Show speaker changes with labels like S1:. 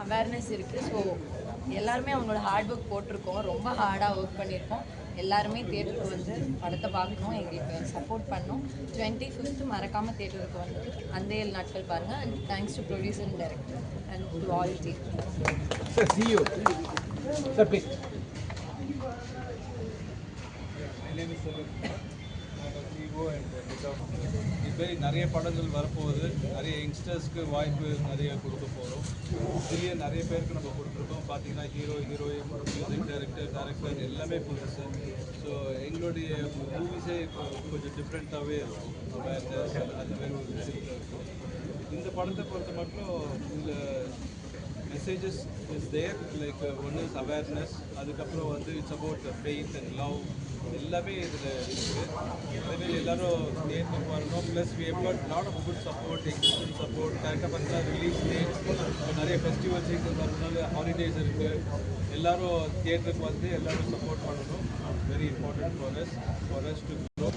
S1: Awareness இருக்குது. So எல்லாருமே அவங்களோட ஹார்ட் ஒர்க் போட்டிருக்கோம், ரொம்ப ஹார்டாக ஒர்க் பண்ணியிருக்கோம். எல்லாருமே தேட்டருக்கு வந்து படத்தை பார்க்கணும், எங்களுக்கு சப்போர்ட் பண்ணணும். 25th மறக்காமல் தேட்டருக்கு வந்துட்டு அந்த 7 நாட்கள் பாருங்கள். And thanks to producer and director and to all team.
S2: Sir CEO sir please.
S3: My name is Salil. I'm a CEO and இப்போ நிறைய படங்கள் வரப்போகுது. நிறைய யங்ஸ்டர்ஸ்க்கு வாய்ப்பு நிறைய கொடுக்க போகிறோம். இதுலேயே நிறைய பேருக்கு நம்ம கொடுத்துருக்கோம். பார்த்தீங்கன்னா ஹீரோயின், மியூசிக் டைரக்டர் எல்லாமே புதுசு. ஸோ எங்களுடைய மூவிஸே இப்போ கொஞ்சம் டிஃப்ரெண்ட்டாகவே இருக்கும். அவேர்னஸ் அந்த மாதிரி ஒரு விஷயத்தில் இருக்கும். இந்த படத்தை பொறுத்த மட்டும் இந்த மெசேஜஸ் இஸ் தேர். லைக் ஒன்று இஸ் அவேர்னஸ், அதுக்கப்புறம் வந்து it's about faith and love எல்லாமே இதில் இருக்குது. அதேமாதிரி எல்லோரும் தேட்டருக்கு வரணும். Plus we have got lot of good support, exhibition support. கரெக்டாக பார்த்தீங்கன்னா ரிலீஸ் டேட், நிறைய ஃபெஸ்டிவல் சீசன் வரதுனால ஹாலிடேஸ் இருக்குது. எல்லோரும் தேட்டருக்கு வந்து எல்லோரும் சப்போர்ட் பண்ணணும். Very important for us to grow.